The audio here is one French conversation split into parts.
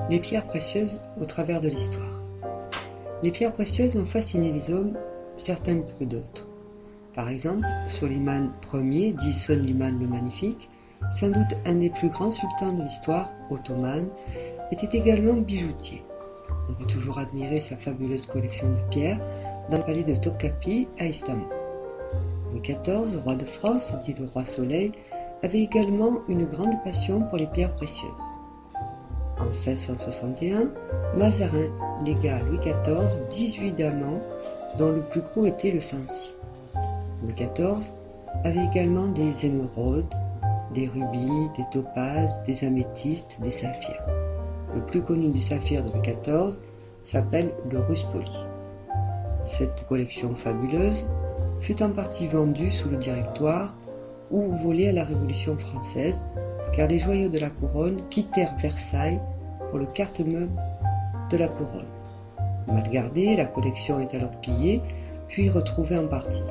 Les pierres précieuses au travers de l'histoire. Les pierres précieuses ont fasciné les hommes, certains plus que d'autres. Par exemple, Soliman Ier, dit Soliman le Magnifique, sans doute un des plus grands sultans de l'histoire ottomane, était également bijoutier. On peut toujours admirer sa fabuleuse collection de pierres dans le palais de Topkapi à Istanbul. Louis XIV, roi de France, dit le roi Soleil, avait également une grande passion pour les pierres précieuses. En 1661, Mazarin légua à Louis XIV 18 diamants, dont le plus gros était le Sancy. Louis XIV avait également des émeraudes, des rubis, des topazes, des améthystes, des saphirs. Le plus connu des saphirs de Louis XIV s'appelle le Ruspoli. Cette collection fabuleuse fut en partie vendue sous le Directoire ou volée à la Révolution française, car les joyaux de la couronne quittèrent Versailles pour le carte-meuble de la couronne. Mal gardée, la collection est alors pillée, puis retrouvée en partie.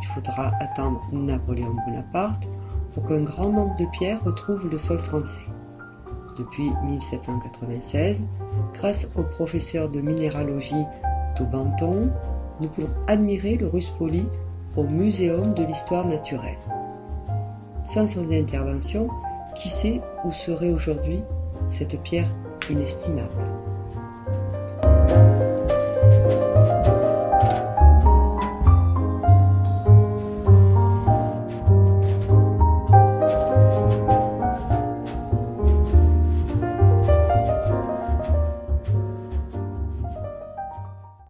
Il faudra attendre Napoléon Bonaparte pour qu'un grand nombre de pierres retrouvent le sol français. Depuis 1796, grâce au professeur de minéralogie Daubenton, nous pouvons admirer le Ruspoli au Muséum de l'histoire naturelle. Sans son intervention, qui sait où serait aujourd'hui cette pierre inestimable ?